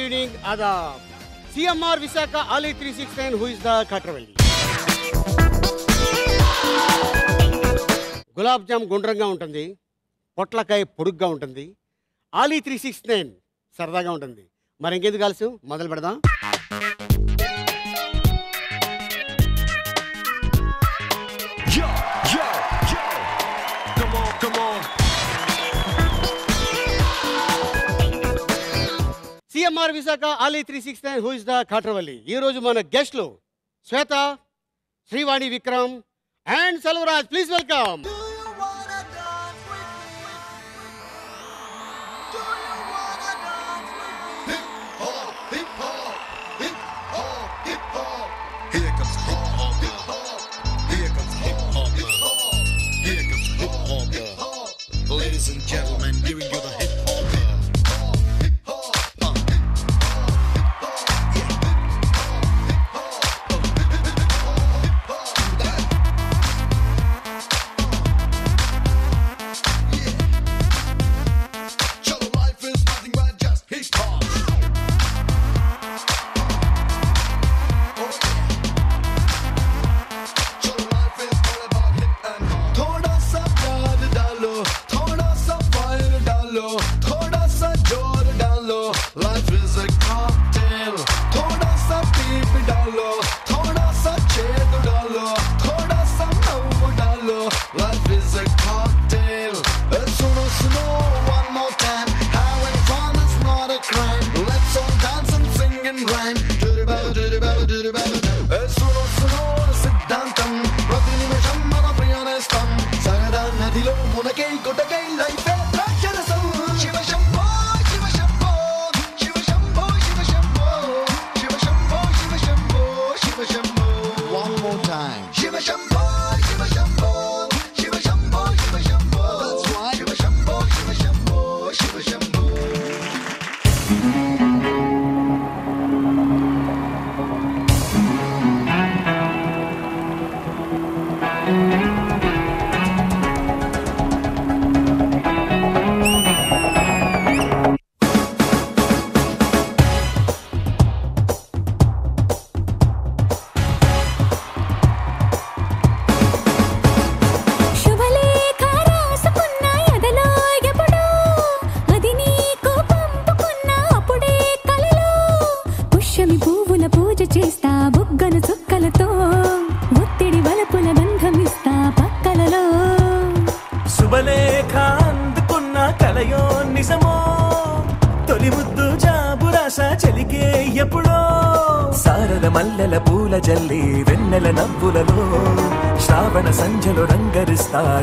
evening, Adab. CMR Visakha Ali 369, who is the Katravalli. Gulab jam గుండ్రంగా ఉంటుంది, పొట్లకాయ పొడుగ్గా ఉంటుంది, ఆలీ 369 సరదాగా ఉంటుంది. మరి ఇంకెందుకు కాల్సు, మొదలు పెడదాం. CMR Visakha Ali 369, who is the Katravalli. ఈ రోజు మన గెస్ట్లు శ్వేత, Srivani Vikram and Selvaraj. Please welcome. Ladies and gentlemen, giving you the hip hop.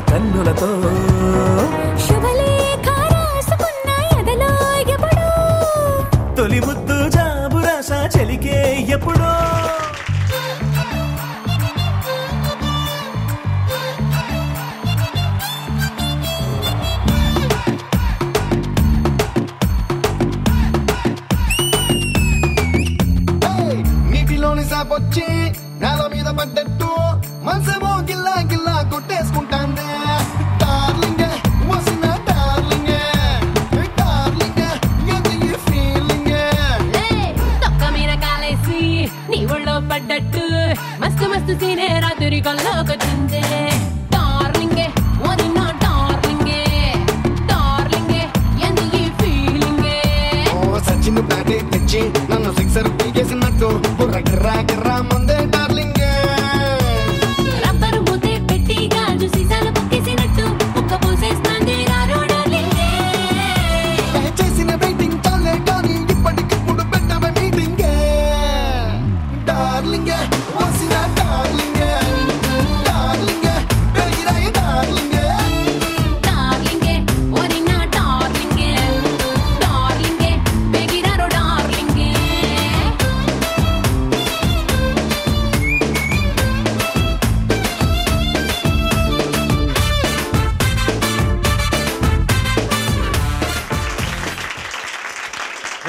కన్నులతో శుభలేఖ రాసుకున్న ఎదలో ఎప్పుడో తొలి ముద్దు జాబు రాస చెలికే ఎప్పుడో నీటిలోని సాపొచ్చి నేల మీద పడ్డట్టు మనసేమో గిల్లా గిల్లా కొట్టేసుకుంటాందే డార్లింగ్ వసిన డార్లింగ్ డార్లింగ్ ఎంత ఈ ఫీలింగ్ తొక్క మీద కాలేసి నీ ఒళ్ళో పడ్డట్టు మస్తు మస్తు సీనే రాత్రి కల్లోకొచ్చిందే డార్లింగ్ వదిన డార్లింగ్ డార్లింగ్ ఎంత ఈ ఫీలింగ్ ఓ సచిన్ బ్యాటే తెచ్చి నన్ను సిక్సర్ పీకేసినట్టు బుర్ర గిర్రా గిర్రా మందే డార్లింగ్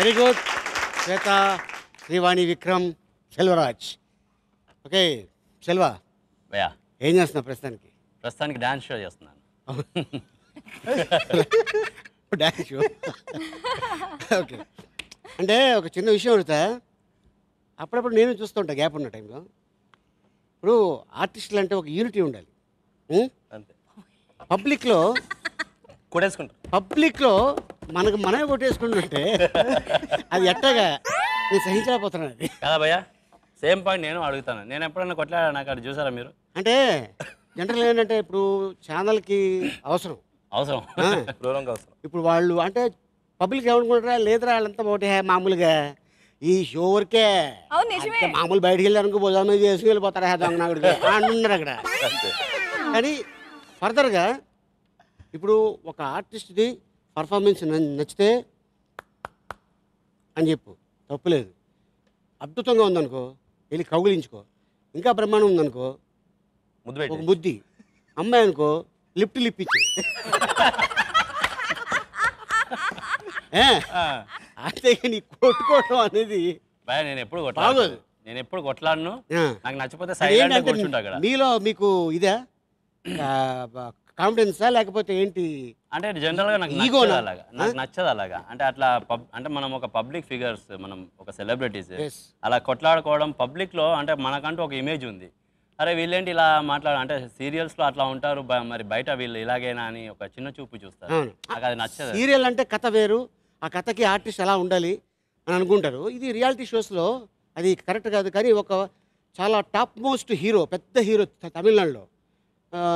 వెరీ గుడ్ శ్వేత, శ్రీవాణి విక్రమ్, సెల్వరాజ్. ఓకే సెల్వా, ఏం చేస్తున్నావు ప్రస్తుతానికి? ప్రస్తుతానికి డాన్స్ షో చేస్తున్నాను. Dance show. ఓకే అంటే ఒక చిన్న విషయం అడుగుతా, అప్పుడప్పుడు నేను చూస్తుంటా గ్యాప్ ఉన్న టైంలో. ఇప్పుడు ఆర్టిస్టులు అంటే ఒక యూనిటీ ఉండాలి. అంతే పబ్లిక్లో కొట్టేసుకుంటారు. మనకు మనమే కొట్టేసుకుంటుంటే అది ఎట్టగా నేను సహించలేకపోతున్నాను. అది కదా భయ్యా, సేమ్ పాయింట్ నేను అడుగుతాను. నేను ఎప్పుడన్నా కొట్లాడా నాకు అది చూసారా మీరు? అంటే జనరల్గా ఏంటంటే ఇప్పుడు ఛానల్కి అవసరం. దూరంగా అవసరం. ఇప్పుడు వాళ్ళు అంటే పబ్లిక్ ఏమనుకుంటారా, లేదురా వాళ్ళంతా ఒకటి మామూలుగా ఈ షో వరకే అంతే, మామూలు బయటికి వెళ్ళారనుకో భుజాల మీద వేసుకు వెళ్ళిపోతారా దొంగనాగుడికి అంటున్నారు అక్కడ. కానీ ఫర్దర్గా ఇప్పుడు ఒక ఆర్టిస్ట్ది పర్ఫార్మెన్స్ నచ్చితే అని చెప్పు, తప్పులేదు. అద్భుతంగా ఉందనుకో వెళ్ళి కౌగిలించుకో. ఇంకా బ్రహ్మాండం ఉందనుకో ఒక బుద్ధి. అమ్మాయి అనుకో లిఫ్ట్ ఇచ్చి అంతేగాని కొట్టుకోవడం అనేది నేను ఎప్పుడు కొట్లాడను. నేను ఎప్పుడు కొట్లాడను. నాకు నచ్చిపోతే సైలెంట్ కూర్చుంటా అక్కడ. మీలో మీకు ఇదే కాన్ఫిడెన్సా లేకపోతే ఏంటి? అంటే జనరల్గా నాకు నచ్చదు అలాగా. నాకు నచ్చదు అలాగా. అంటే అట్లా అంటే మనం ఒక పబ్లిక్ ఫిగర్స్, మనం ఒక సెలబ్రిటీస్ అలా కొట్లాడుకోవడం పబ్లిక్లో, అంటే మనకంటూ ఒక ఇమేజ్ ఉంది. అరే వీళ్ళేంటి ఇలా అంటే సీరియల్స్లో అట్లా ఉంటారు, మరి బయట వీళ్ళు ఇలాగైనా అని ఒక చిన్న చూపు చూస్తారు. నాకు అది నచ్చదు. సీరియల్ అంటే కథ వేరు, ఆ కథకి ఆర్టిస్ట్ ఎలా ఉండాలి అని అనుకుంటారు. ఇది రియాలిటీ షోస్లో అది కరెక్ట్ కాదు. కానీ ఒక చాలా టాప్ మోస్ట్ హీరో, పెద్ద హీరో తమిళనాడులో,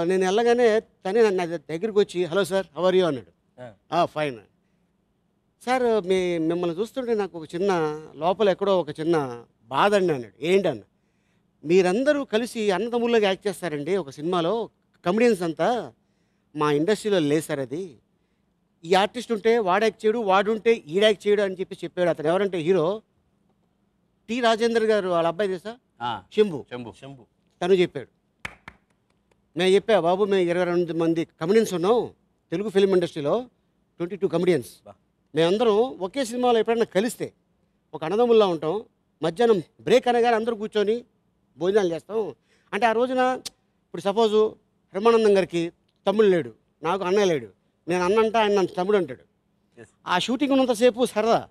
నేను వెళ్ళగానే తనే నా దగ్గరికి వచ్చి hello sir how are you అన్నాడు. ఫైన్ సార్, మిమ్మల్ని చూస్తుంటే నాకు ఒక చిన్న లోపల ఎక్కడో ఒక చిన్న బాధ అండి అన్నాడు. ఏంటి అన్న, మీరందరూ కలిసి అన్నదమ్ముల్లాగా యాక్ట్ చేస్తారండి ఒక సినిమాలో, కమెడియన్స్ అంతా మా ఇండస్ట్రీలో లేదు సార్. అది ఈ ఆర్టిస్ట్ ఉంటే వాడు యాక్ట్ చేయడు, వాడు ఉంటే ఈడ యాక్ట్ చేయడు అని చెప్పాడు. అతను ఎవరంటే హీరో టి రాజేందర్ గారు వాళ్ళ అబ్బాయి తెలుసా, శంభు. తను చెప్పాడు. నేను చెప్పా, బాబు మేము 22 మంది కమెడియన్స్ ఉన్నాం తెలుగు ఫిల్మ్ ఇండస్ట్రీలో, 22 కమెడియన్స్. మేమందరం ఒకే సినిమాలో ఎప్పుడైనా కలిస్తే ఒక అన్నదమ్ముల్లా ఉంటాం. మధ్యాహ్నం బ్రేక్ అనగానే అందరూ కూర్చొని భోజనాలు చేస్తాం. అంటే ఆ రోజున ఇప్పుడు సపోజు బ్రహ్మానందం గారికి తమ్ముడు లేడు, నాకు అన్నయ్య లేడు, నేను అన్నంట ఆయన నన్ను తమ్ముడు అంటాడు. ఆ షూటింగ్ ఉన్నంతసేపు సరదా.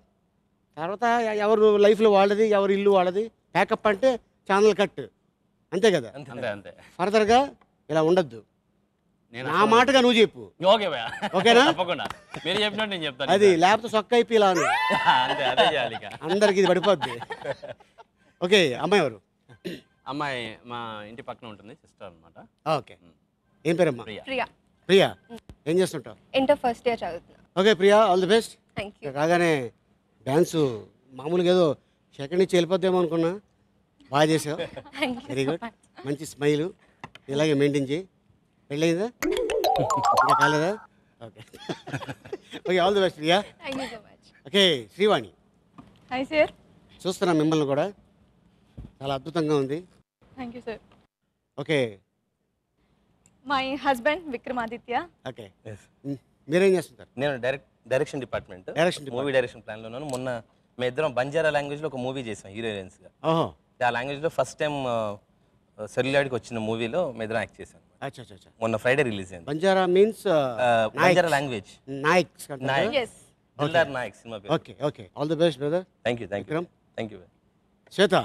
తర్వాత ఎవరు లైఫ్లో వాళ్ళది, ఎవరు ఇల్లు వాళ్ళది, ప్యాకప్ అంటే ఛానల్ కట్, అంతే కదా. అంతే. ఫర్దర్గా ఇలా ఉండద్దు. నా మాటగా నువ్వు చెప్పు, ఓకేనా? తప్పకుండా మీరు చెప్పినట్టు నేను చెప్తాను. అది లేకపోతే సొక్క అయిపోయి ఇలా అదే చేయాలి. అందరికి ఇది పడిపోద్ది. ఓకే, అమ్మాయి ఎవరు? అమ్మాయి మా ఇంటి పక్కన ఉంటుంది, సిస్టర్ అనమాట. ఓకే, ఏం పేరమ్మా? ప్రియా. ప్రియా, ఏం చేస్తుంటావు? ఇంటర్ ఫస్ట్ ఇయర్ చదువుతున్నా. Okay Priya, all the best. Thank you. రాగానే డ్యాన్సు మామూలుగా ఏదో సెకండ్ నుంచి వెళ్ళిపోద్దేమో అనుకున్నా, బాగా చేసావు. Very good. మంచి స్మైలు ఇలాగే మెయింటైన్ చేయి. పెళ్ళయిందా? ఇంకా కాలేదా? Okay okay, all the best Priya. Thank you so much. Okay, Srivani. Hi sir. చూస్తున్నా మిమ్మల్ని కూడా, చాలా అద్భుతంగా ఉంది. Thank you sir. Okay, my husband Vikramaditya. Okay, మీరేం చేస్తుంటారు? నేను డైరెక్షన్ డిపార్ట్మెంట్, మూవీ డైరెక్షన్ ప్లాన్లో ఉన్నాను. మొన్న మేము ఇద్దరం బంజారా లాంగ్వేజ్లో ఒక మూవీ చేసాం హీరోయిన్స్గా. ఓహో, ఆ లాంగ్వేజ్లో ఫస్ట్ టైం సెల్యులాయిడ్కి వచ్చిన మూవీలో మేము ఇద్దరం యాక్ట్ చేశాను. అచ్చా అచ్చా. మొన్న ఫ్రైడే రిలీజ్ అయింది. Banjara means Banjara language. Nayaks. Yes. Dildar Nayak cinema పేరు. Okay okay, all the best brother. Thank you thank you. Shweta,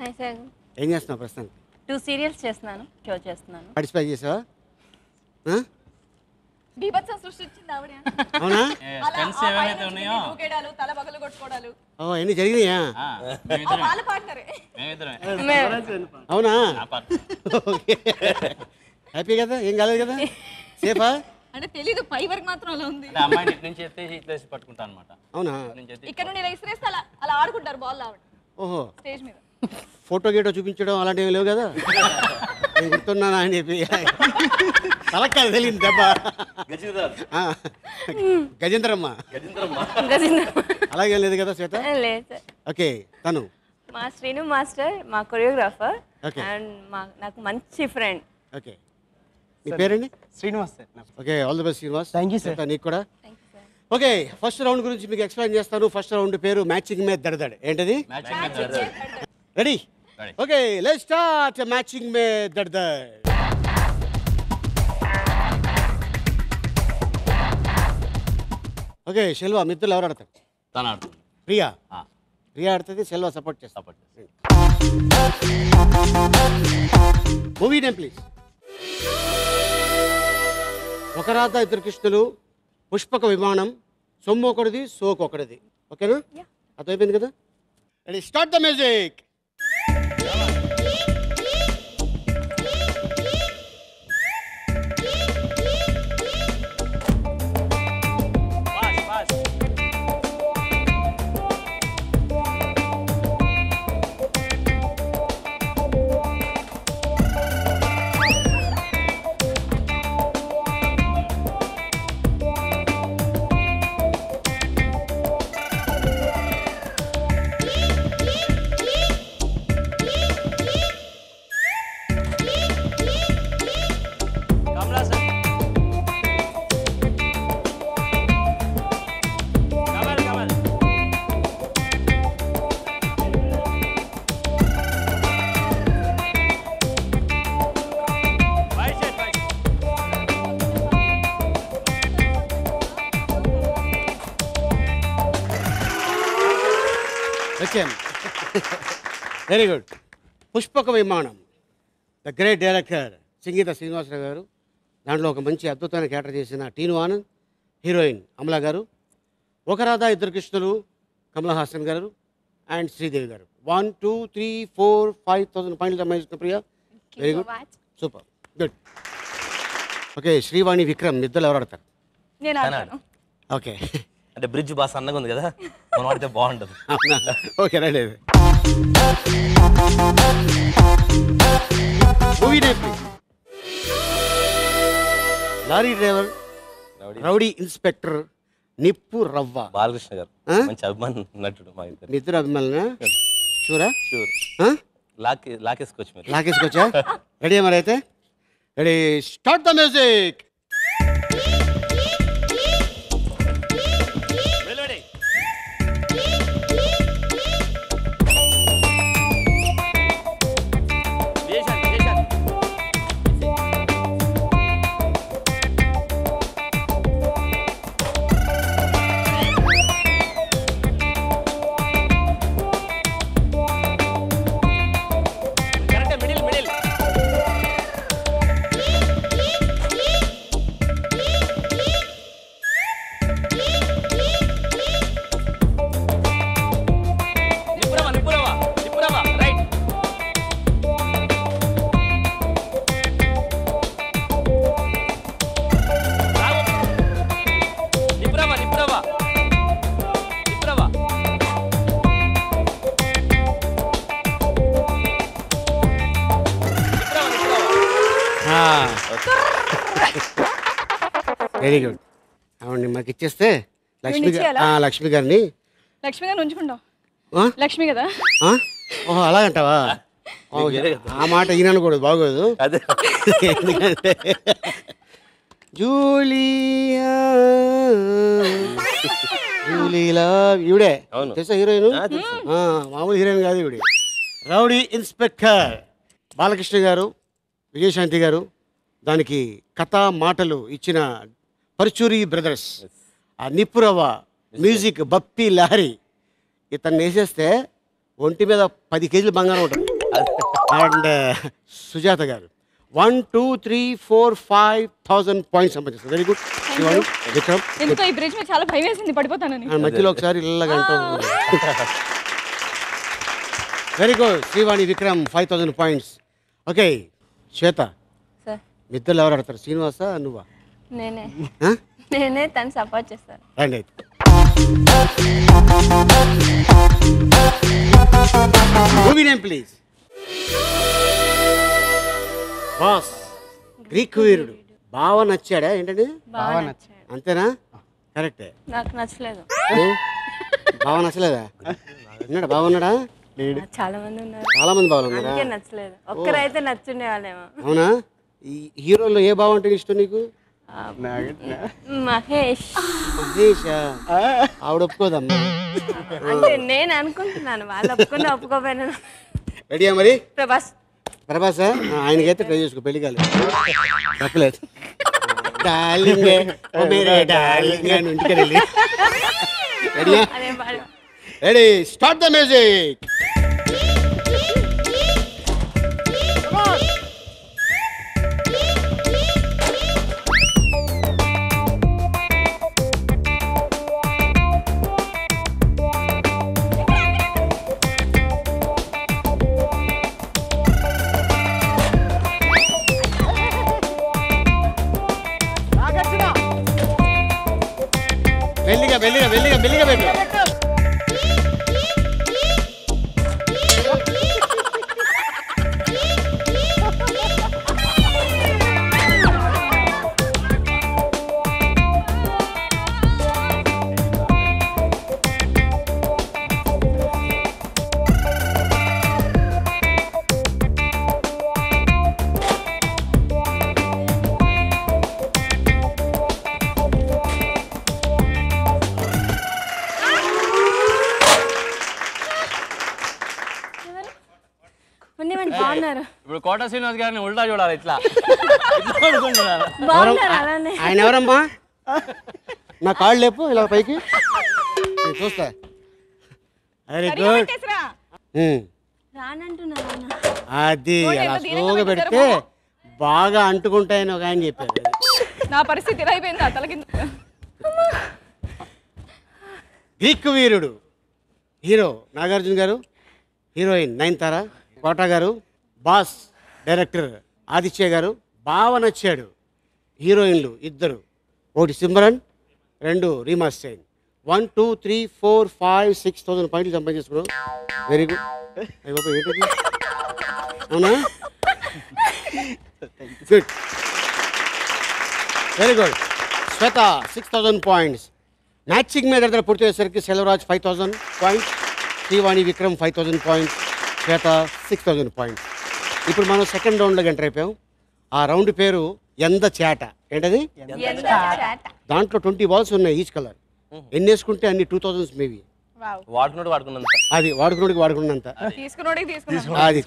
hi sir. ఏం చేస్తున్నావు ప్రస్తుతానికి? 2 సీరియల్స్ చేస్తున్నాను, షో చేస్తున్నాను. పార్టిసిపేట్ చేసావా? బీభత్సం సృష్టించింది ఆవిడ. అవునా? ఫ్రెండ్స్ ఏమైతే ఉన్నాయో దూకేడాలు, తల పగలు కొట్టుకోవడాలు, ఓ అన్నీ జరిగినాయా? వాళ్ళ పార్ట్నరే. అవునా? ఓకే, హ్యాపీ కదా, ఏం కాలేదు కదా, సేఫా? అంటే తెలీదు, పై వరకు మాత్రం అలా ఉంది. అమ్మాయిని ఇటు నుంచి ఎత్తి ఇట్లా పట్టుకుంటా అనమాట. అవునా? ఇక్కడ నుండి ఇలా ఇసిరేస్తే అలా ఆడుకుంటారు బాల్ ఆవిడ ఓహో, స్టేజ్ మీద. ఫోటో గీటో చూపించడం అలాంటివి లేవు కదా? నేను గుర్తున్నానా అని చెప్పి తలకాయ తెలియదు దెబ్బ. గజేంద్రమ్మ అలాగే లేదు కదా శ్వేత? లేదు సార్. ఓకే, తను మా శ్రీను మాస్టర్, మా కొరియోగ్రాఫర్ Okay. అండ్ నాకు మంచి ఫ్రెండ్. ఓకే, మీ పేరండి? Srinivas sir. Okay, all the best Srinivas. Thank you sir. నీకు కూడా. Thank you sir. Okay, first round గురించి మీకు ఎక్స్ప్లెయిన్ చేస్తాను. ఫస్ట్ రౌండ్ పేరు మ్యాచింగ్ మే దడదడ్. ఏంటది? Ready? Okay, let's start matching మే దడదడ్. ఓకే శిల్వా, మిత్రులు ఎవరు ఆడతారు? తను ఆడుతుంది. ప్రియా ప్రియా ఆడుతుంది, సెల్వ సపోర్ట్ చేస్తా. Movie name please. ఒక రాత ఇద్దరు కృష్ణులు, పుష్పక విమానం, సొమ్ము ఒకటిది, సోకు ఒకటిది. ఓకేనా? అర్థమైపోయింది కదా? Ready, start the music. వచ్చాను. Very good. పుష్పక విమానం, ద గ్రేట్ డైరెక్టర్ సంగీత శ్రీనివాసరావు గారు. దాంట్లో ఒక మంచి అద్భుతమైన క్యారెక్టర్ చేసిన టీను ఆనంద్, హీరోయిన్ అమలా గారు. ఒక రాధా ఇద్దరు కృష్ణులు, కమల్ హాసన్ గారు అండ్ శ్రీదేవి గారు. 1 2 3 4 5,000 పాయింట్లు సంపాదించిన Priya. Very good, super, good. Okay, Srivani Vikram ఇద్దరు ఎవరు ఆడతారు? నేను ఆడతాను. ఓకే, అంటే బ్రిడ్జ్ బాగా సన్నగా ఉంది కదా, మనం ఆడితే బాగుంటుంది. ఓకే, రండి. Movie name please. Lorry driver, rowdy inspector, నిప్పు రవ్వ. బాలకృష్ణ గారు మంచి అభిమాన నటుడు మా ఇద్దరు. మీ ఇద్దరు అభిమానులా? షూరా? షూర్. లాకేసుకోవచ్చు మీరు. లాకేసుకొచ్చా? రెడీ మరి అయితే? Ready, start the music. Very good. అవునండి, మాకు ఇచ్చేస్తే లక్ష్మి గారిని. లక్ష్మి గారిని ఉంచుకుంటాం. లక్ష్మి కదా? ఓహో, అలాగంటావా? ఆ మాట ఈయన అనకూడదు, బాగోదు. ఎందుకంటే జూలియా జూలీలా ఈవిడే తెలుసా హీరోయిన్? మామూలు హీరోయిన్ కాదు ఈవిడ. రౌడీ ఇన్స్పెక్టర్ బాలకృష్ణ గారు, విజయశాంతి గారు. దానికి కథా మాటలు ఇచ్చిన పర్చూరి బ్రదర్స్. ఆ నిప్పురవ్వ మ్యూజిక్ బప్పి లహరి. ఇతన్ని వేసేస్తే ఒంటి మీద 10 కేజీలు బంగారం ఉంటుంది. అండ్ సుజాత గారు 1 2 3 4 5,000 పాయింట్స్ సంపాదిస్తారు. Very good. విక్రమ్, ఎందుకో ఈ బ్రిడ్జ్ మీద చాలా భయం వేసింది, పడిపోతానని. మధ్యలో ఒకసారి ఇళ్ళగంట. Very good. Srivani Vikram 5,000 points. Okay, Shweta, మీ ఇద్దరు ఎవరు ఆడతారు? శ్రీనివాస, నువ్వా? నేనే తను సపోర్ట్ చేస్తాను. రండి అయితే. Movie name please. Boss, Greek వీరుడు. బావ నచ్చాడా ఏంటండి? బాగా నచ్చాడు. అంతేనా? కరెక్టే. నాకు నచ్చలేదు. బావ నచ్చలేదా? ఉన్నాడా? బాగున్నాడా? చాలా మంది ఉన్నారు, చాలా మంది బాగా ఉన్నారా? అందుకే నచ్చలేదు. ఒక్కరైతే నచ్చుండే వాళ్ళేమో. అవునా? ఈ హీరోలో ఏ బావ అంటే ఇష్టం నీకు? మహేష్. మహేషా? ఆవిడ ఒప్పుకోదమ్మా. అంటే నేను అనుకుంటున్నాను, వాళ్ళు ఒప్పుకున్నా ఒప్పుకోపోయినా. రెడీయా మరి? ప్రభాస్. ప్రభాసా? ఆయనకైతే ట్రై చేసుకో, పెళ్లి కాలేదు. తప్పలేదు. డార్లింగ్, ఓ మేరే డార్లింగ్ అని ఇంటికి వెళ్ళి. రెడీయా? Ready start the music. మెల్లిగా మెల్లిగా మెల్లిగా మెల్లిగా పెట్టు. బాగున్నారు. ఇప్పుడు కోట శ్రీనివాస్ గారిని ఉల్టా చూడాలి, ఇట్లా బాగున్నారు అలానే. ఆయన ఎవరమ్మా? నా కాళ్ళు లేపు ఇలా పైకి చూస్తా. Very good. రానంటున్నారన్న. అది అలా స్లోగా పెడితే బాగా అంటుకుంటాయని ఒక ఆయన చెప్పారు. నా పరిస్థితి ఇలా అయిపోయింది. ఆ తలకి గ్రీక్ వీరుడు హీరో నాగార్జున గారు, హీరోయిన్ నయనతార, కోట గారు, బాస్ డైరెక్టర్ ఆదిత్య గారు. బాగా నచ్చాడు. హీరోయిన్లు ఇద్దరు, ఒకటి సిమ్రన్, రెండు రీమా స్టైన్. 1 2 3 4 5 6,000 పాయింట్లు సంపాదించుకున్నావు. Very good. ఏంటది? అవునా? Good, very good. Shweta 6,000 points. Matching మీద దగ్గర పూర్తి అయ్యేసరికి Selvaraj 5,000 points, Srivani Vikram 5,000 points, Shweta 6,000 points. ఇప్పుడు మనం సెకండ్ రౌండ్లోకి ఎంటర్ అయిపోయాం. ఆ రౌండ్ పేరు ఎంద చేట. ఏంటది? దాంట్లో 20 బాల్స్ ఉన్నాయి ఈచ్ కలర్. ఎన్ని వేసుకుంటే అన్ని 2000s మేబీ. వాడుకున్నట్టు వాడుకున్నంత. అది వాడుకున్నోడికి వాడుకున్నంత, అది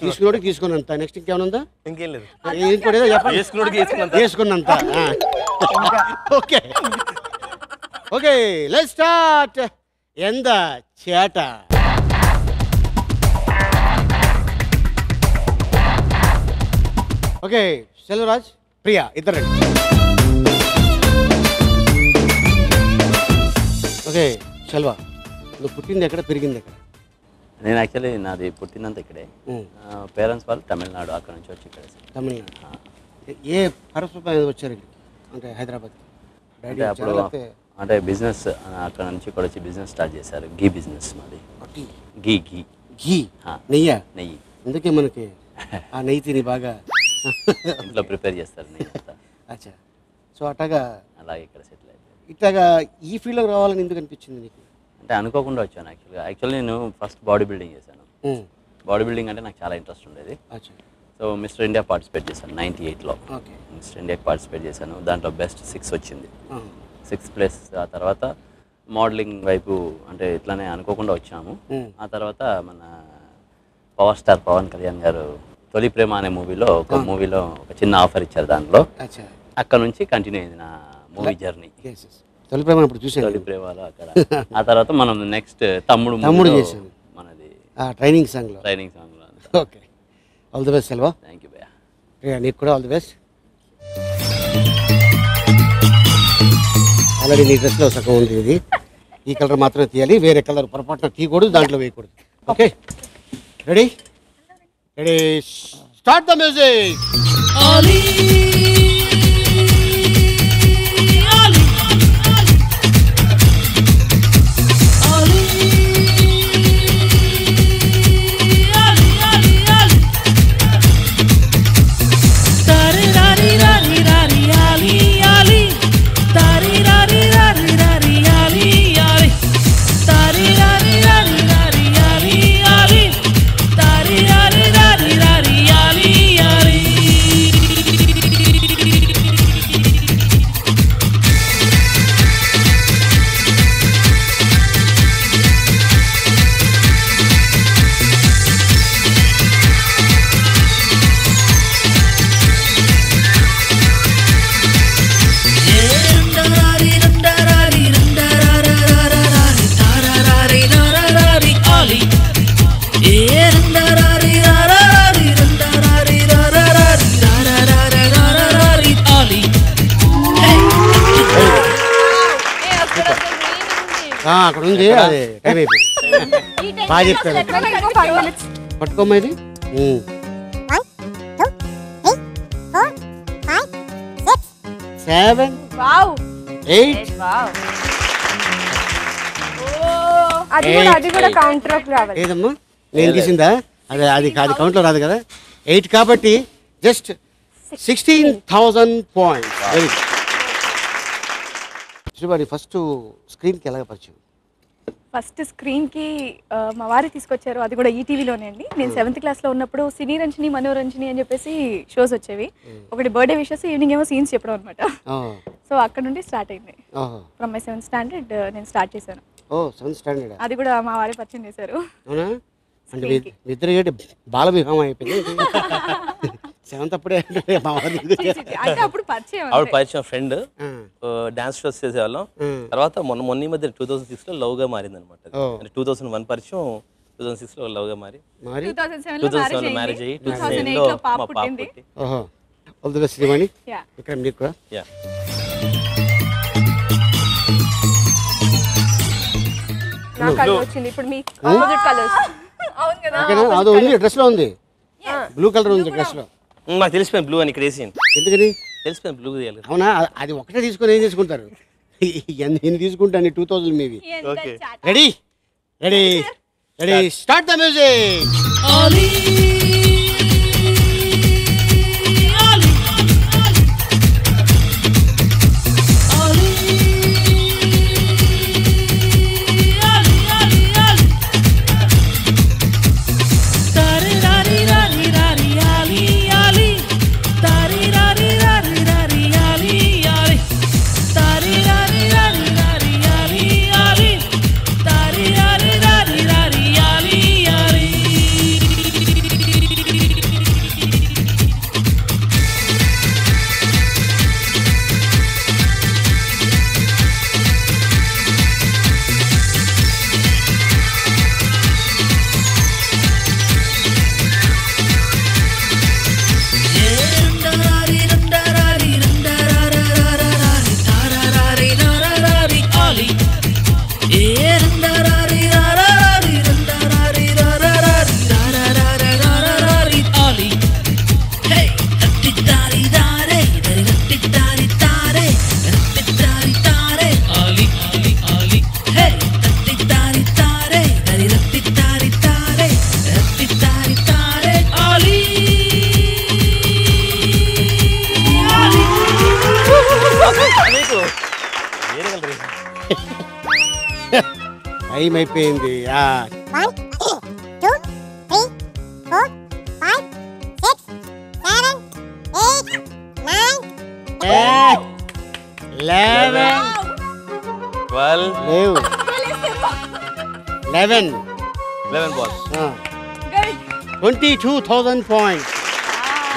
తీసుకున్నోడికి తీసుకున్నంత. నెక్స్ట్ ఇంకేమన్నా? ఇంకేం లేదు. ఇంకోటి ఏదో చెప్పండి. వేసుకున్నంత. Okay okay, let's start. ఎంద చేట. ఓకే, సెల్వరాజ్, ప్రియా ఇద్దరండి. ఓకే సెల్వ, నువ్వు పుట్టింది ఎక్కడ, పెరిగింది ఎక్కడ? నేను యాక్చువల్లీ నాది పుట్టినంత ఇక్కడే. పేరెంట్స్ వాళ్ళు తమిళనాడు, అక్కడ నుంచి వచ్చి ఇక్కడ. తమిళనాడు. ఏ పరిస్థితి వచ్చారు ఇక్కడ? అంటే హైదరాబాద్ అంటే అప్పుడు అంటే బిజినెస్ అక్కడ నుంచి ఇక్కడ వచ్చి బిజినెస్ స్టార్ట్ చేశారు. గీ బిజినెస్ మాది. గీ గీ గీ నెయ్యి. నెయ్యి. అందుకే మనకి ఆ నెయ్యి తిని బాగా ఇంట్లో ప్రిపేర్ చేస్తారు నెయ్యి అంతా. అచ్చా. సో అట్లాగా అలాగే ఇక్కడ సెటిల్ అయిపోయింది. ఇట్లాగా ఈ ఫీల్డ్లోకి రావాలని ఎందుకు అనిపించింది నీకు? అంటే అనుకోకుండా వచ్చాను యాక్చువల్లీ నేను ఫస్ట్ బాడీ బిల్డింగ్ చేశాను. బాడీ బిల్డింగ్ అంటే నాకు చాలా ఇంట్రెస్ట్ ఉండేది. సో మిస్టర్ ఇండియా పార్టిసిపేట్ చేశాను 98లో. మిస్టర్ ఇండియాకి పార్టిసిపేట్ చేశాను. దాంట్లో బెస్ట్ 6 వచ్చింది. 6 ప్లేస్. ఆ తర్వాత మోడలింగ్ వైపు అంటే ఇట్లానే అనుకోకుండా వచ్చాము. ఆ తర్వాత మన పవర్ స్టార్ పవన్ కళ్యాణ్ గారు తొలి ప్రేమ అనే మూవీలో ఒక చిన్న ఆఫర్ ఇచ్చారు. దాంట్లో అక్కడ నుంచి కంటిన్యూ అయింది నా మూవీ జర్నీ. తొలి ప్రేమ ఇప్పుడు చూసాను. తొలి ప్రేమలో అక్కడ. ఆ తర్వాత మనం నెక్స్ట్ తమ్ముడు చేసాం మనది ట్రైనింగ్ సాంగ్లో. Okay, all the best Selva. Thank you భయ్యా. ప్రియా నీకు కూడా ఆల్ ది బెస్ట్. ఆల్రెడీ నీ డ్రెస్లో సగం ఉంది. ఇది ఈ కలర్ మాత్రమే తీయాలి, వేరే కలర్ పొరపాటున తీయకూడదు, దాంట్లో వేయకూడదు. Okay, ready ready start the music. అక్కడ ఉంది అది టైం అయిపోయింది బాగా చెప్పారు ఇంకో 5 minutes. పట్టుకోమ్మా ఇది 7 వావ్ 8 వావ్ అది కూడా కౌంటర్ అప్ రావాలి. ఏదమ్మా నేను తీసిందా అదే అది కౌంట్లో రాదు కదా 8 కాబట్టి just 16,000 points. Very good. Srivani first స్క్రీన్కి ఎలాగ పరిచయం? ఫస్ట్ స్క్రీన్ కి మా వారి తీసుకొచ్చారు, అది కూడా ఈటీవీలోనే అండి. నేను 7th క్లాస్లో ఉన్నప్పుడు సినీ రంజని మనోరంజని అని చెప్పేసి షోస్ వచ్చేవి. ఒకటి బర్త్డే విషెస్, ఈవినింగ్ ఏమో సీన్స్ చెప్పడం అనమాట. సో అక్కడ నుండి స్టార్ట్ అయింది. ఫ్రమ్ మై 7th స్టాండర్డ్ నేను స్టార్ట్ చేశాను. 7th స్టాండర్డ్ అది కూడా మా వారి పరిచయం చేశారు. అవునా? అంటే ఇద్దరు ఏంటి బాల వివాహం అయిపోయింది 7th అప్పుడే మా వారి అంటే అప్పుడు పరిచయం ఆవిడ పరిచయం ఫ్రెండ్, డాన్స్ షోస్ చేసేవాళ్ళం. తర్వాత మొన్న మధ్య 2006 లో లవ్ గా మారింది అనమాట. అంటే 2001 పరిచయం, 2006 లో లవ్ గా మారి 2007 లో మ్యారేజ్ అయ్యి 2008 లో మా పాప పుట్టి. All the best Srivani. ఇక్కడ మీకు కూడా నా కలర్ వచ్చింది ఇప్పుడు మీ ఆపోజిట్ కలర్స్. అవును కదా? అది ఉంది డ్రెస్ లో ఉంది, బ్లూ కలర్ ఉంది డ్రెస్ లో. మాకు తెలిసిపోయింది బ్లూ అని క్రేజీ. ఎందుకని తెలిసిపోయింది బ్లూ తీయాలి. అవునా? అది ఒకటే తీసుకొని ఏం చేసుకుంటారు? నేను తీసుకుంటాను 2000 మీవి. Ready ready ready start the music. Time అయిపోయింది. 1 2 3 4 5 6 7 8 9 11 12 11 balls. 22,000 points.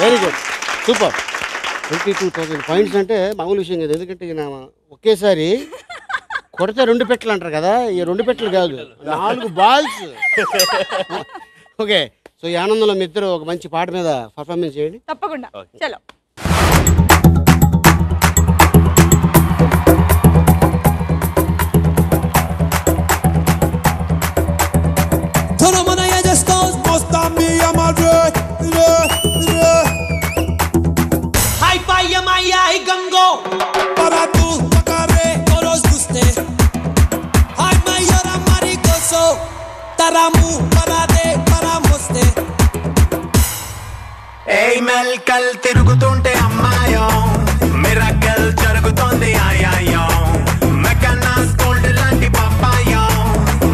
Very good, super. 22,000 points అంటే మామూలు విషయం కదా. ఎందుకంటే ఒకేసారి కొడితే 2 పెట్టలు అంటారు కదా, ఈ 2 పెట్టలు కాదు 4 బాల్స్. ఓకే, సో ఈ ఆనందంలో మీ ఇద్దరు ఒక మంచి పాట మీద పర్ఫార్మెన్స్ చేయండి. తప్పకుండా. చలో. మెల్కల్ తిరుగుతుంటే అమ్మాయో మిరకల్ జరుగుతోంది ఆయాయో మెకన్నా స్కోల్డ్ లాంటి పప్పాయో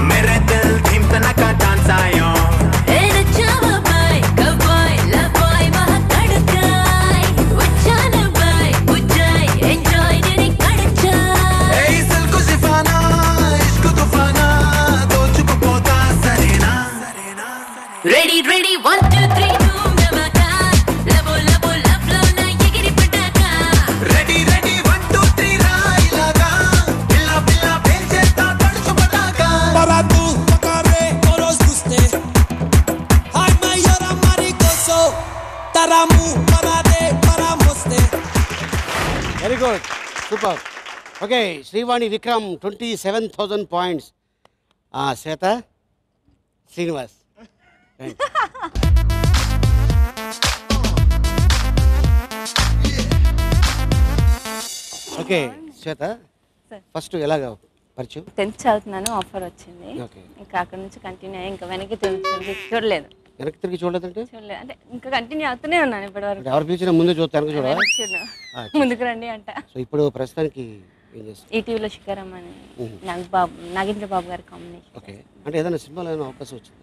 మేరే దిల్ థీమ్ తనక డాన్స్ ఆయో Ready, ready, 1 2 3 boom dabaka labo labo love love na yigiri pataka ready ready 1 2 3 rai laga billa billa bencheta padchu pataka paratu pakare oros guste hay mayora maricoso taramu parade paramoste. Very good, super. Okay, Srivani Vikram 27,000 points. Shweta Srinivas okay Shweta first ఎలాగా పరిచయం 10th చదువుతున్నాను, offer వచ్చింది. Okay. ఇంకా అక్కడ నుంచి continue అయ్యి ఇంకా వెనక్కి చూడలేదు. వెనక్కి తిరిగి చూడలేదంటే చూడలేదు అంటే ఇంకా కంటిన్యూ అవుతూనే ఉన్నాను ఇప్పటి వరకు. ఎవరు పిలిచినా ముందే చూస్తా వెనక చూడ ముందుకు రండి అంట. సో ఇప్పుడు ప్రస్తుతానికి ఏం చేస్తాం? ఈటీవీలో శిఖరం అని నాగేంద్ర బాబు గారి కాంబినేషన్. ఓకే, అంటే ఏదైనా సినిమాలో ఏమైనా అవకాశం వచ్చింది?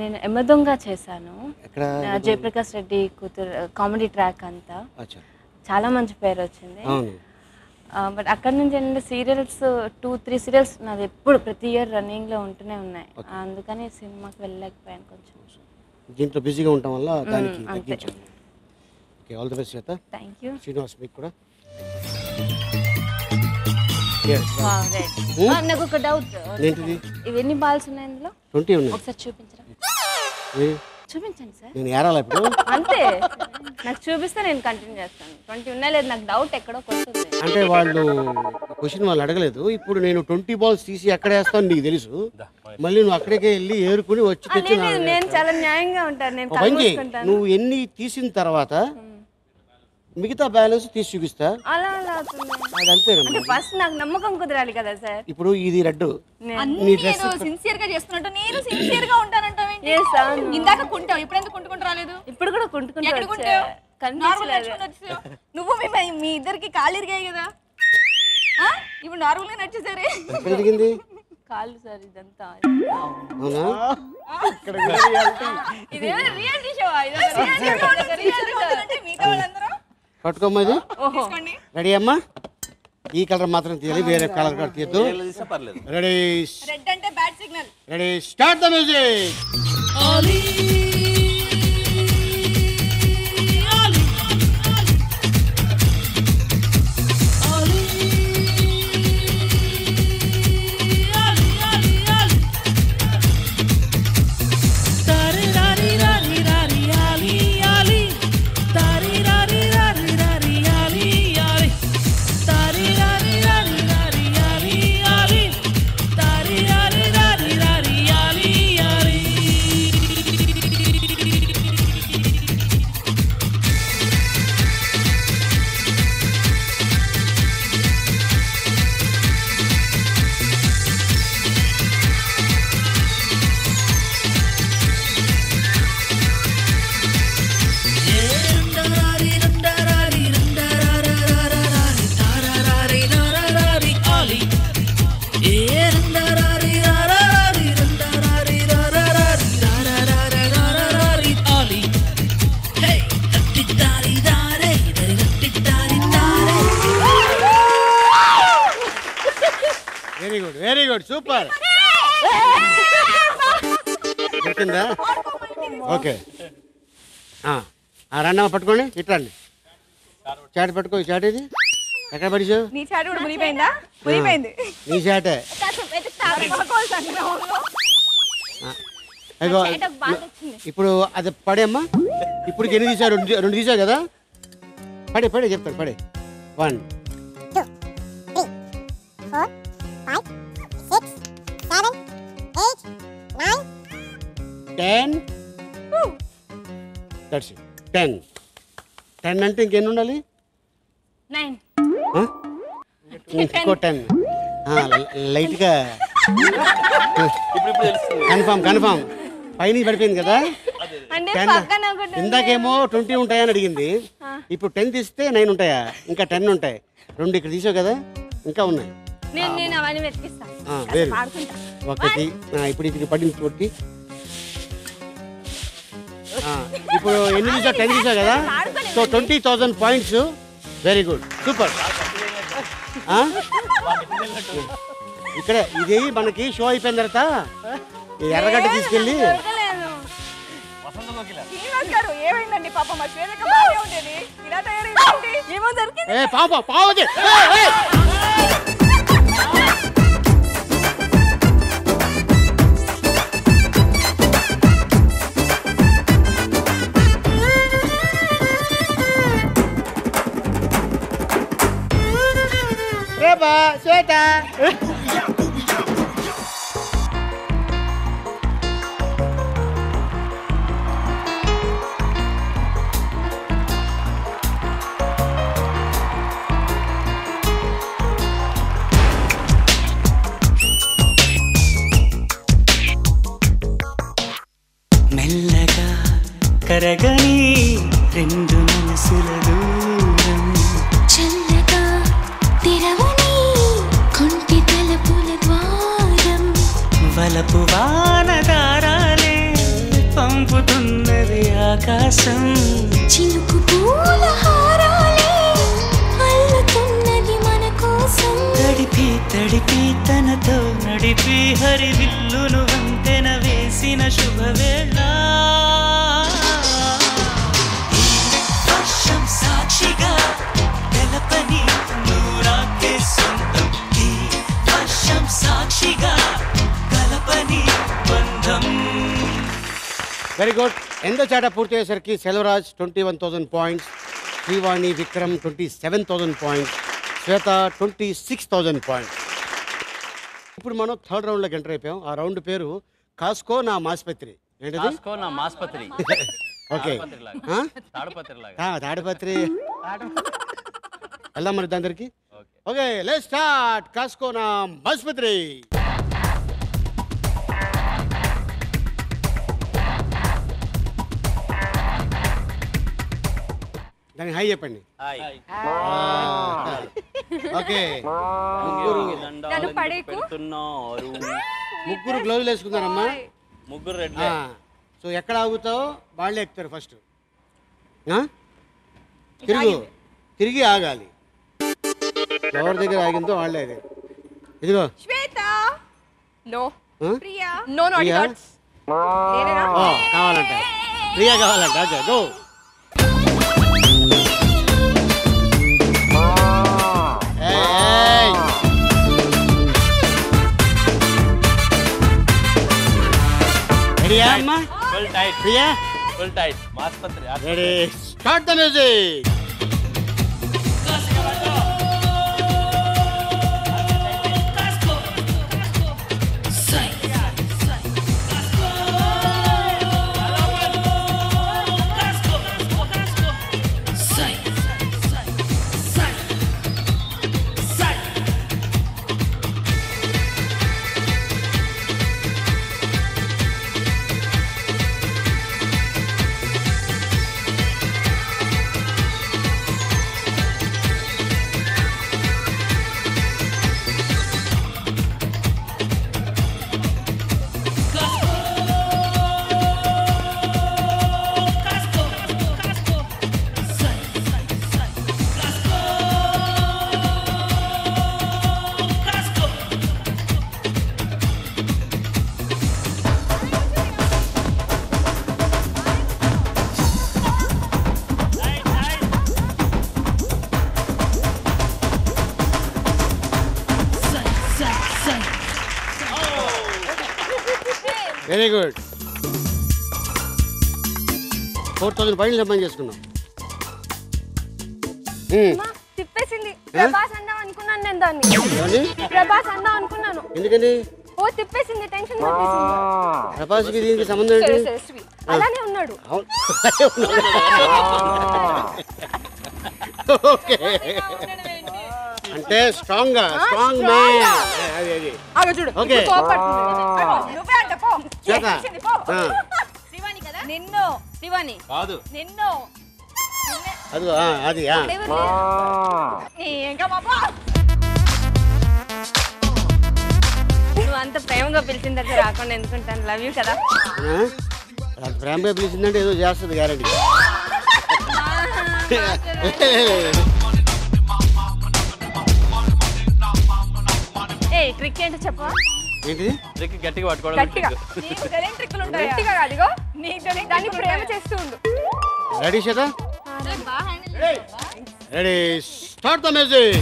నేను ఎమ్మదొంగ చేశాను. ఎక్కడ? జయప్రకాష్ రెడ్డి కూతురు కామెడీ ట్రాక్ అంతా. చాలా మంచి పేరు వచ్చింది. బట్ అక్కడ నుంచి ఏంటంటే సీరియల్స్ 2-3 సీరియల్స్ నాది ఎప్పుడు ప్రతి ఇయర్ రన్నింగ్లో ఉంటూనే ఉన్నాయి. అందుకని సినిమాకి వెళ్ళలేకపోయాను కొంచెం. దీంట్లో బిజీగా ఉండటం వల్ల దానికి తగ్గించాను. Okay, all the best Shweta. Thank you. Srinivas మీకు కూడా. నాకు ఒక డౌట్, ఏంటిది? ఇవి ఎన్ని బాల్స్ ఉన్నాయి ఇందులో? 20 ఉన్నాయి. ఒకసారి చూపించరా? చూపించండి సార్. నేను ఏరాలా ఇప్పుడు? అంతే, నాకు చూపిస్తే నేను కంటిన్యూ చేస్తాను. 20 ఉన్నాయి లేదు, నాకు డౌట్ ఎక్కడో కొడుతుంది. అంటే వాళ్ళు క్వశ్చన్ వాళ్ళు అడగలేదు. ఇప్పుడు నేను 20 బాల్స్ తీసి ఎక్కడ వేస్తాను నీకు తెలుసు, మళ్ళీ నువ్వు అక్కడికే వెళ్ళి ఏరుకుని వచ్చి తెచ్చి నేను చాలా న్యాయంగా ఉంటాను. నేను నువ్వు ఎన్ని తీసిన తర్వాత మిగతా బ్యాలెన్స్ తీసి చూపిస్తా. అలా అలా అవుతుంది. అదంతేనమ్మా. ఫస్ట్ నాకు నమ్మకం కుదరాలి కదా సార్. ఇప్పుడు ఇది రెడ్, నీ డ్రెస్ సిన్సియర్ గా చేస్తున్నట్టు నేను సిన్సియర్ గా ఉంటానంటావేంటి? ఇందాక కుంటావు, ఇప్పుడు ఎందుకు కుంటుకుంటూ రాలేదు? ఇప్పుడు కూడా కుంటుకుంటా. నువ్వు మీ ఇద్దరికి కాళ్ళు ఇరిగాయి కదా, ఇప్పుడు నార్మల్ గా నడిచేసారే. కాళ్ళు సార్ ఇదంతా. అవునా? ఇదేమైనా రియాలిటీ షో? మిగతా వాళ్ళందరూ పట్టుకోమ్మా ఇది. రెడీ అమ్మా? ఈ కలర్ మాత్రం తీయాలి, వేరే కలర్ కూడా తీయద్దు. రెడీ? రెడ్ అంటే bad signal. Ready, start the music. Very good, very good, super. దొరికిందా? ఓకే, రండమ్మా, పట్టుకోండి, ఇట్రండి. చాట్ పట్టుకో. చాట్ ఇది ఎక్కడ పడిచావు? నీ చాట్ కూడా మునిపోయిందా? మునిపోయింది. నీ చాటే. అయ్యో, ఇప్పుడు అది పడేమ్మా. ఇప్పుడు ఎన్ని తీసావు? రెండు తీసావు కదా. పడే పడే చెప్తాను. పడే 1 2 3 4 5 6 7 8 9 10. That's it. 10 అంటే ఇంకెన్ని ఉండాలి? 9. ఇంకో 10. లైట్గా కన్ఫామ్ పైన పడిపోయింది కదా. ఇందాకేమో 20 ఉంటాయని అడిగింది, ఇప్పుడు 10 తీస్తే 9 ఉంటాయా? ఇంకా 10 ఉంటాయి. 2 ఇక్కడ తీసావు కదా, ఇంకా ఉన్నాయి. ఒకటి ఇప్పుడు ఇది పడింది చూడి. ఇప్పుడు ఎన్ని తీసావు? 10 తీసావు కదా. So 20,000 points. Very good, super. ఇక్కడే ఇది మనకి షో అయిపోయిన తర్వాత ఎర్రగడ్డ తీసుకెళ్ళి. ఏమైందండి పాప, మా శ్వేతక బాగా ఉండేది, ఇలా తయారైంది. ఏమో దొరికింది. పావు శ్వేత తరగని రెండు మనసుల దూరం చల్లగా తెరవని కొంటి తలుపుల ద్వారం వలపు వానదారాలే పంపుతున్నది ఆకాశం చినుకు పూల హారాలే అల్లుతున్నది మన కోసం తడిపి తడిపి తనతో నడిపి హరివిల్లును వంతెన వేసిన శుభవేళ ఈ వర్షం సాక్షిగా తెలపని నూరాకే సొంతం ఈ వర్షం సాక్షిగా కలపని బంధం. Very good. ఎంతో చాట పూర్తి అయ్యేసరికి సెల్వరాజ్ 21,000 పాయింట్స్, శ్రీవాణి విక్రమ్ 27,000 పాయింట్స్, శ్వేత 26,000 పాయింట్స్. ఇప్పుడు మనం థర్డ్ రౌండ్లోకి ఎంటర్ అయిపోయాం. ఆ రౌండ్ పేరు కాస్కో నా మాస్పత్రి. ఏంటది? కాస్కో నా మాస్పత్రి. ఓకే, తాడిపత్రి వెళ్దాం మరి దాని దగ్గరికి. Okay, let's start. కాస్కో నా మాస్పత్రి. దానికి హై చెప్పండి. ఓకే, ముగ్గురు గ్లౌజులు వేసుకున్నారమ్మా. ముగ్గురు రెడ్. సో ఎక్కడ ఆగుతావు వాళ్ళే ఎక్కుతారు ఫస్ట్. తిరిగి ఆగాలి. ఎవరి దగ్గర ఆగిందో వాళ్ళే. ఇదిగో Shweta no Priya no no కావాలంట, ప్రియా కావాలంట. Okay go. రెడీయా అమ్మా? Full tight. Priya full tight. మాస్పత్రి. Ready, start the music. Very good. 4,000 పాయింట్లు సంపాదన చేసుకున్నాం. తిప్పేసింది. ప్రభాస్ అందాం అనుకున్నాను నేను దాన్ని. ప్రభాస్ అందాం అనుకున్నాను. ఎందుకని? ఓ తిప్పేసింది, టెన్షన్ పట్టేసింది. ప్రభాస్కి దీనికి సంబంధం ఏంటి? అలానే ఉన్నాడు. ఓకే, అంటే స్ట్రాంగ్ మ్యాన్. అది ఆగో చూడు. ఓకే, నువ్వే అంట పో. శ్రీవాణి కదా? నిన్ను శ్రీవాణి కాదు. నిన్ను అది అది ఇంకా బాబా. నువ్వు అంత ప్రేమగా పిలిచిన దగ్గర రాకుండా ఎందుకుంటాను. లవ్ యూ కదా. ప్రేమగా పిలిచిందంటే ఏదో చేస్తుంది గ్యారెంటీ. ట్రిక్ ఏంటో చెప్పవా? ఏంటి ట్రిక్? గట్టిగా పట్టుకోవడం. గట్టిగా నీకు తెలియని ట్రిక్లు ఉంటాయి. గట్టిగా కాదుగో నీకు తెలియని దాన్ని ప్రేమ చేస్తూ ఉండు. Ready Shweta? Ready, start the music.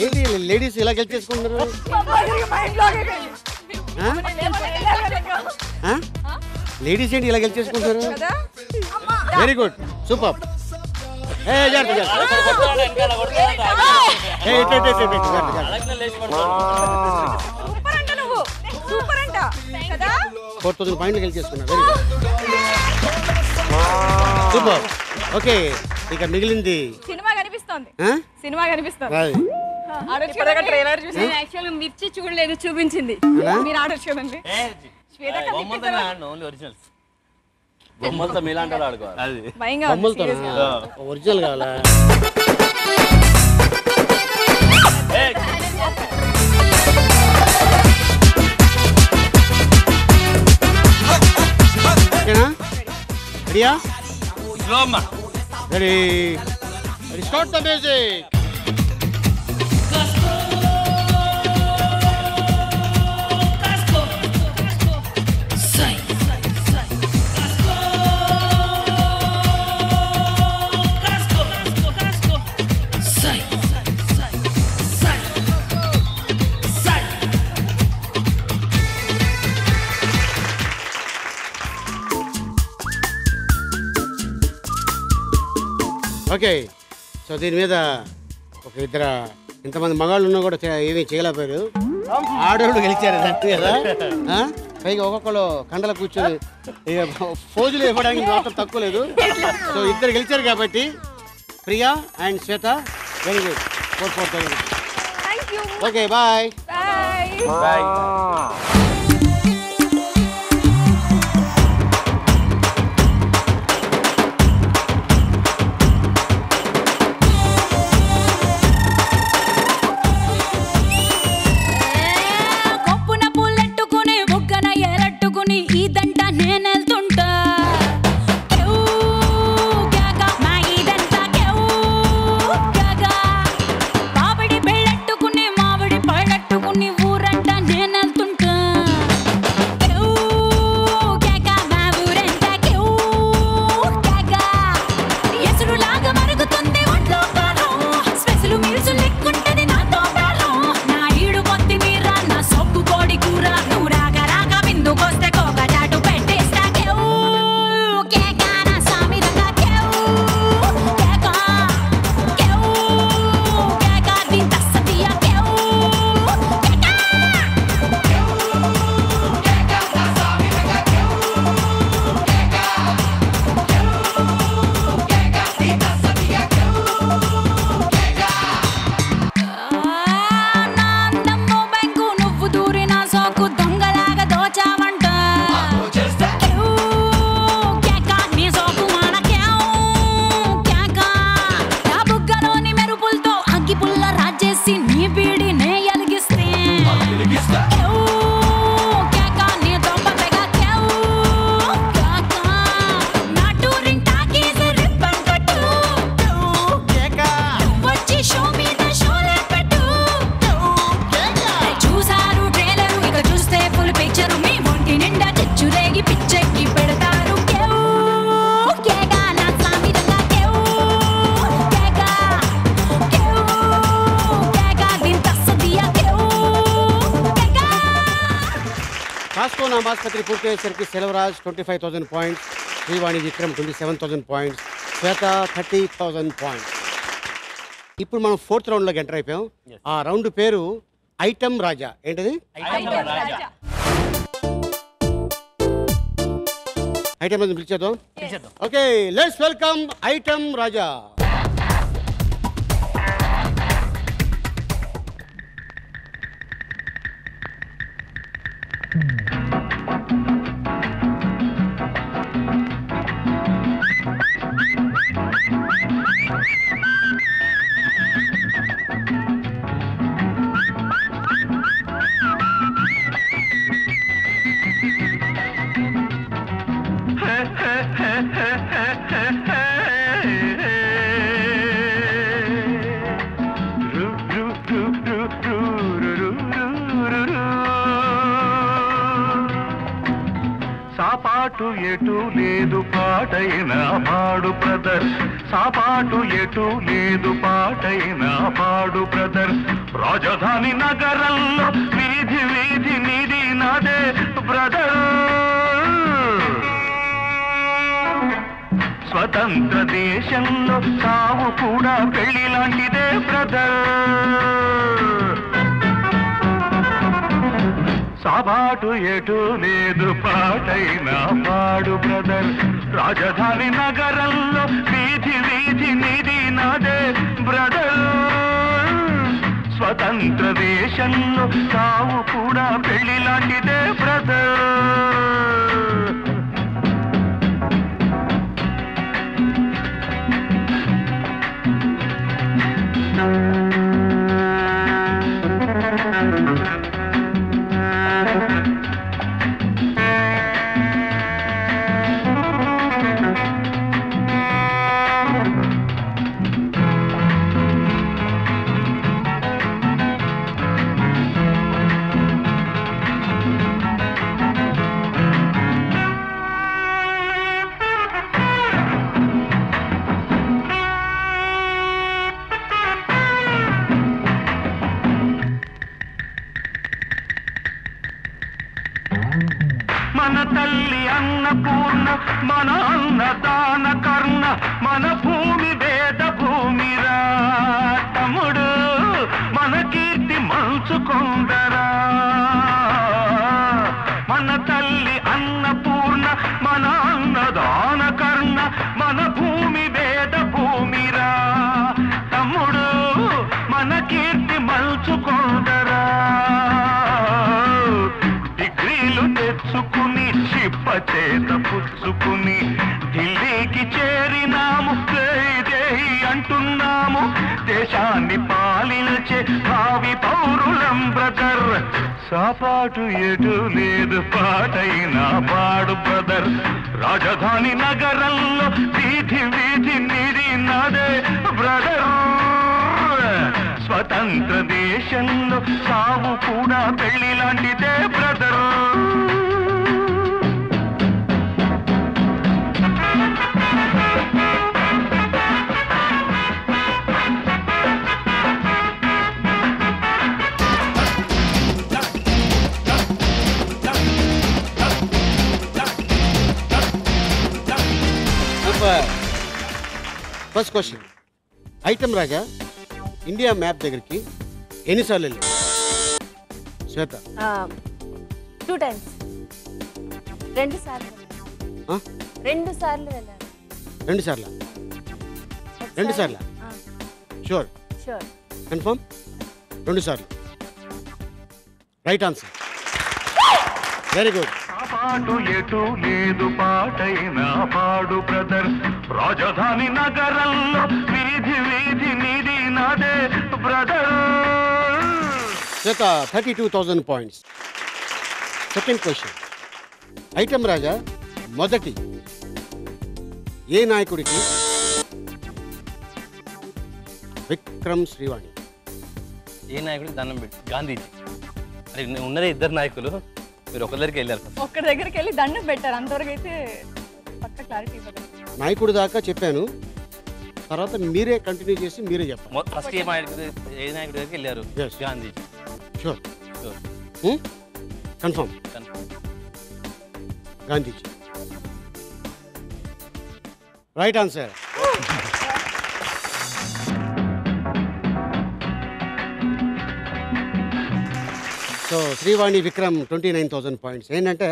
ఏంటి లేడీస్ ఇలా గెలిచేసుకుంటారు? లేడీస్ ఏంటి ఇలా గెలిచేసుకుంటారు? Very good, super. $4,000 పాయింట్లు గెలిచేసుకున్నా. Very good, super. ఓకే, ఇక మిగిలింది సినిమా కనిపిస్తుంది. యాక్చువల్గా మిర్చి చూడలేదు, చూపించింది. మీరు ఆడొచ్చు కదండి. బొమ్మలతో మీలాంటి ఆడుకోవాలి. బొమ్మలతో ఒరిజినల్ కావాలా? ఓకేనా? రెడీయా? Ready. Start the music. Okay, so దీని మీద ఒక ఇద్దరు ఇంతమంది మగాళ్ళు ఉన్నా కూడా ఏమీ చేయలేకపోయారు. ఆడవాళ్ళు గెలిచారు కదా. పైగా ఒక్కొక్కరు కండల కూర్చొని ఫోజులు ఇవ్వడానికి మాత్రం తక్కువ లేదు. సో ఇద్దరు గెలిచారు కాబట్టి Priya and Shweta, very good. 4,000. Okay, bye. Bye. కాస్కో నామాస్పత్రి పూర్తయ్యేసరికి Selvaraj 25,000 points, Srivani Vikram 27,000 points, Shweta 30,000 points. ఇప్పుడు మనం 4th రౌండ్లోకి ఎంటర్ అయిపోయాం. ఆ రౌండ్ పేరు ఐటమ్ రాజా. ఏంటది? ఐటమ్ రాజా పిలిచేద్దాం. Okay, let's welcome item Raja. సాపాటు ఎటు లేదు పాటైన పాడు బ్రదర్ సాపాటు ఎటు లేదు పాటైన పాడు బ్రదర్ రాజధాని నగరంలో వీధి వీధి నీది నాదే బ్రదర్ స్వతంత్ర దేశంలో సావు కూడా పెళ్లి లాంటిదే బ్రదర్ సాబాటు ఎటు లేదు పాటైన పాడు బ్రదర్ రాజధాని నగరంలో వీధి వీధి నీది నాదే బ్రదర్ స్వతంత్ర దేశంలో సావు కూడా పెళ్లి లాంటిదే బ్రదర్ మన తల్లి అన్నపూర్ణ మన అన్నదాన కర్ణ మన భూమి వేద భూమిరా తమ్ముడు మన కీర్తి మంచుకొందరా మన తల్లి అన్నపూర్ణ మన అన్నదాన కర్ణ మన భూమి వేద భూమిరా తమ్ముడు మన కీర్తి మంచుకొందరా డిగ్రీలు తెచ్చుకుని చిప్ప చేత పుచ్చుకుని ఢిల్లీకి చేరినాము జై అంటున్నాము దేశాన్ని పాలించే భావి పౌరులం బ్రదర్ సాపాటు ఎటు లేదు పాటైన పాడు బ్రదర్ రాజధాని నగరంలో వీధి వీధి నీది నాదే బ్రదర్ స్వతంత్ర దేశంలో సావు కూడా పెళ్లి లాంటిదే బ్రదర్ ఫస్ట్ క్వశ్చన్ ఐటమ్ రాజా ఇండియా మ్యాప్ దగ్గరికి ఎన్నిసార్లు వెళ్ళి శ్వేత 2 times 2 సార్లు 2 సార్లు వెళ్ళాను 2 సార్లు 2 సార్లు షూర్ షూర్ కన్ఫర్మ్ 2 సార్లు రైట్ ఆన్సర్ వెరీ గుడ్ పాటు ఎటు లేదు పాటైన పాడు బ్రదర్ రాజధాని నగరంలో వీధి వీధి నీది నాదే బ్రదర్ శ్వేత 32,000 పాయింట్స్ సెకండ్ క్వశ్చన్ ఐటమ్ రాజా మొదటి ఏ నాయకుడికి విక్రమ్ శ్రీవాణి ఏ నాయకుడికి దండం పెట్టి గాంధీజీ అరే ఉన్నదే 2 నాయకులు మీరు ఒకరి వెళ్ళారు ఒక్కడి దగ్గరికి వెళ్ళి దండం పెట్టారు అంతవరకు అయితే పక్క క్లారిటీ ఇవ్వలేదు నాయకుడి దాకా చెప్పాను తర్వాత మీరే కంటిన్యూ చేసి మీరే చెప్పాలి ఫస్ట్ ఏ నాయకుడి దగ్గరికి వెళ్ళారు Gandhiji sure confirm Gandhiji right answer so Srivani Vikram 29,000 points ఏంటంటే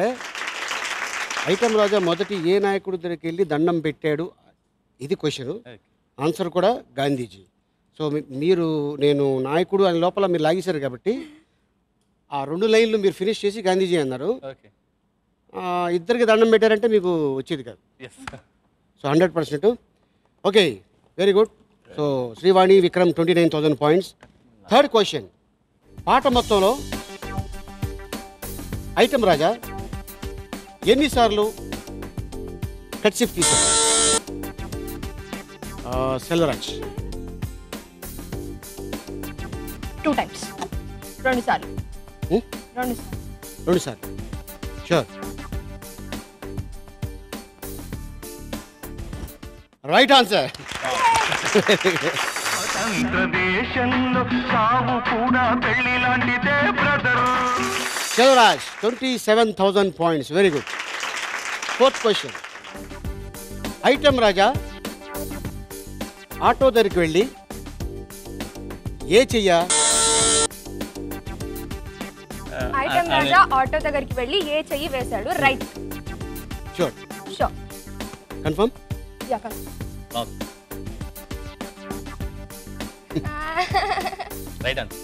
ఐటమ్ రాజా మొదటి ఏ నాయకుడి దగ్గరికి వెళ్ళి దండం పెట్టాడు ఇది క్వశ్చన్ ఆన్సర్ కూడా గాంధీజీ సో మీరు నేను నాయకుడు అని లోపల మీరు లాగేశారు కాబట్టి ఆ 2 లైన్లు మీరు ఫినిష్ చేసి గాంధీజీ అన్నారు ఇద్దరికి దండం పెట్టారంటే మీకు వచ్చేది కాదు so 100%. Okay very good. So Srivani Vikram 29,000 points. Third question, పాట మొత్తంలో ఐటమ్ రాజా ఎన్నిసార్లు కట్సిఫ్ తీశారు? సెల్వరాజ్ 2 times, 2 సార్లు. 2 సార్లు. షూర్. Right answer. దేశంలో సావు కూడా పెళ్లి లాంటిదే brother. Chalaraj 27,000 points. Very good. Fourth question. Item Raja auto దగ్గరికి వెళ్ళి ఏ చెయ్య? ఐటమ్ రాజా ఆటో దగ్గరికి వెళ్ళి ఏ చెయ్యి వేశాడు? Right. Sure. Sure. Confirm? Yeah confirm. Right answer.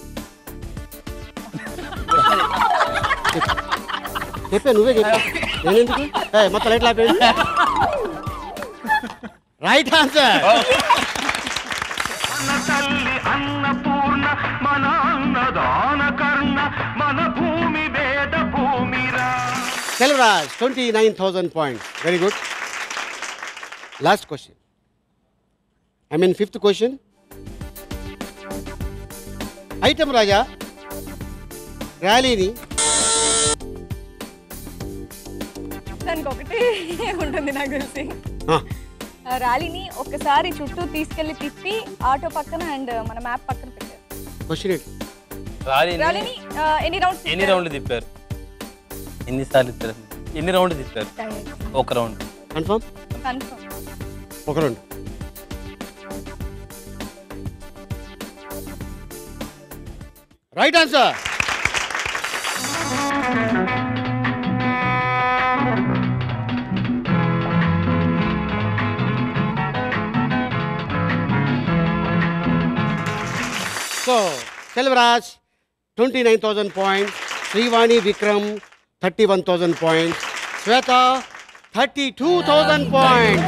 చెప్పే నువ్వే చెప్పా. నేను ఎందుకు మొత్తం లైట్ లాపేది. Right answer. మన తల్లి అన్నపూర్ణ మన అన్నదాన కర్ణ మన భూమి వేద భూమిరా. Selvaraj 29,000 points. Very good. Last question. Fifth question. Item Raja ర్యాలీని దానికి ఒకటి ఉంటుంది నాకు తెలిసి. ర్యాలీని ఒక్కసారి చుట్టూ తీసుకెళ్లి తిప్పి ఆటో పక్కన అండ్ మన మ్యాప్ పక్కన పెట్టారు. క్వశ్చన్ ఏంటి? ర్యాలీని ఎన్ని రౌండ్లు తిప్పారు? ఎన్నిసార్లు తిప్పారు? ఎన్ని రౌండ్లు తిప్పారు? ఒక రౌండ్. కన్ఫర్మ్? కన్ఫర్మ్. ఒక round. Right answer. So Selvaraj 29,000 points, Srivani Vikram 31,000 points, Shweta 32,000 points.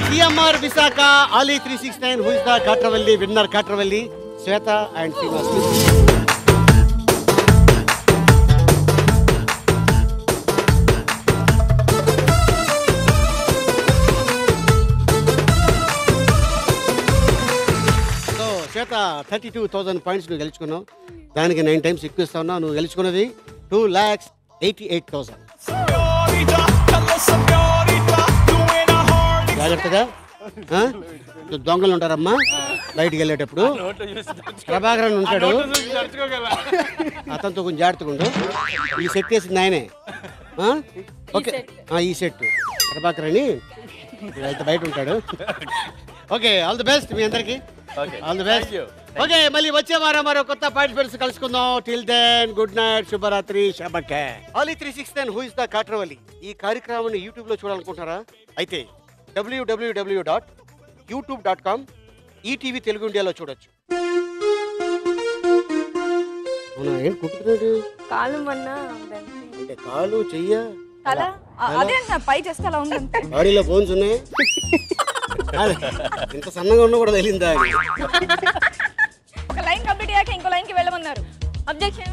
TMR Visakha Ali 369 who is the Katravalli winner. Katravalli, Shweta and Srinivas. So Shweta 32,000 points నువ్వు గెలుచుకున్నావు. దానికి 9 times ఎక్కువ ఇస్తా ఉన్నావు. నువ్వు గెలుచుకున్నది 2,88,000. జాగ్రత్తగా దొంగలు ఉంటారమ్మా బయటికి వెళ్ళేటప్పుడు. ప్రభాకరన్ ఉంటాడు, అతనితో కొంచెం జాగ్రత్తగా ఉండు. ఈ సెట్ వేసింది ఆయనే. ఓకే ఈ సెట్ ప్రభాకర్ అని వెళ్తే బయట ఉంటాడు. ఓకే ఆల్ ది బెస్ట్ మీ అందరికి. All the best. ఓకే మళ్ళీ వచ్చే వారం మరో కొత్త పార్టిసిపెంట్స్ కలుసుకుందాం. టిల్ దెన్ గుడ్ నైట్, శుభరాత్రి, శబకే. Ali 369 who is the Katravalli ఈ కార్యక్రమాన్ని యూట్యూబ్ లో చూడాలనుకుంటున్నారా? అయితే www.youtube.com ఈటీవీ తెలుగు ఇండియాలో చూడొచ్చు. ఏం కుట్టుకున్నాడు? కాలు మొన్న అంటే కాలు చెయ్య అలా అదే పై చేస్తే అలా ఉంది. బాడీలో బోన్స్ ఉన్నాయి. ఇంత సన్నగా ఉన్నా కూడా తెలియదా? ఒక లైన్ కంప్లీట్ అయ్యాక ఇంకో లైన్ కి వెళ్ళమన్నారు. అబ్జెక్షన్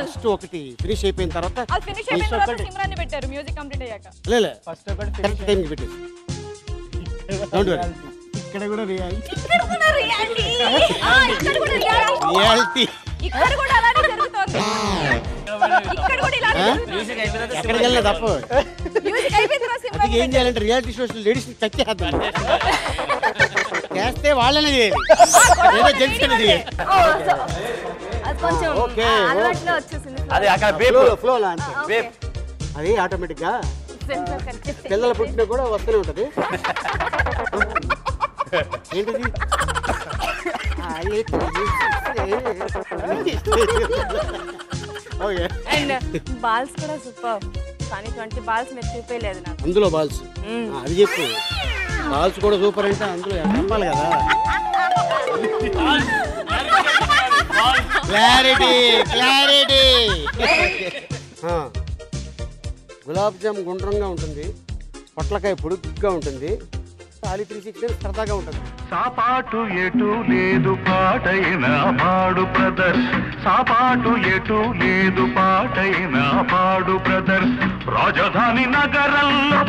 ఫస్ట్ ఒకటి ఫినిష్ అయిపోయిన తర్వాత అది ఫినిష్ అయిపోయిన తర్వాత సిమ్రాన్ని పెట్టారు మ్యూజిక్ కంప్లీట్ అయ్యాక. లే ఫస్ట్ ఒకటి కరెక్ట్ టైం కి పెట్టేసి. Don't worry. ఇక్కడ కూడా రియాలిటీ. ఇక్కడ కూడా రియాలిటీ. ఇక్కడ కూడా అలానే జరుగుతోంది. ఇక్కడ కూడా ఇలానే మ్యూజిక్ అయిపోయిన తర్వాత ఎక్కడికి వెళ్ళినా తప్ప. మ్యూజిక్ అయిపోయిన తర్వాత సిమ్రాన్ అది ఏం చేయాలంటే రియాలిటీ షోస్ లేడీస్ చచ్చేద్దాం. చేస్తే వాళ్ళనే చేయాలి, ఏదో జెంట్స్ అనేది చేయాలి. అది కొంచెం ఓకే అలవాట్లో వచ్చేసింది. అది అక్కడ ఫ్లో అంటే అది ఆటోమేటిక్ గా పిల్లల పుట్టిన కూడా వస్తూనే ఉంటది. ఏంటిది? అండ్ బాల్స్ కూడా సూపర్. కానీ 20 బాల్స్ మీరు చూపేయలేదు నాకు. అందులో బాల్స్ అది చెప్పు. బాల్స్ కూడా సూపర్ అంటే అందులో చెప్పాలి కదా. Clarity clarity. గులాబ్ జామ్ గుండ్రంగా ఉంటుంది, పొట్లకాయ పొడుగ్గా ఉంటుంది, Ali 369 సరదాగా ఉంటుంది. సాపాటు ఎటు లేదు పాటైన పాడు బ్రదర్, సాపాటు ఎటు లేదు పాటైన పాడు బ్రదర్. రాజధాని నగరంలో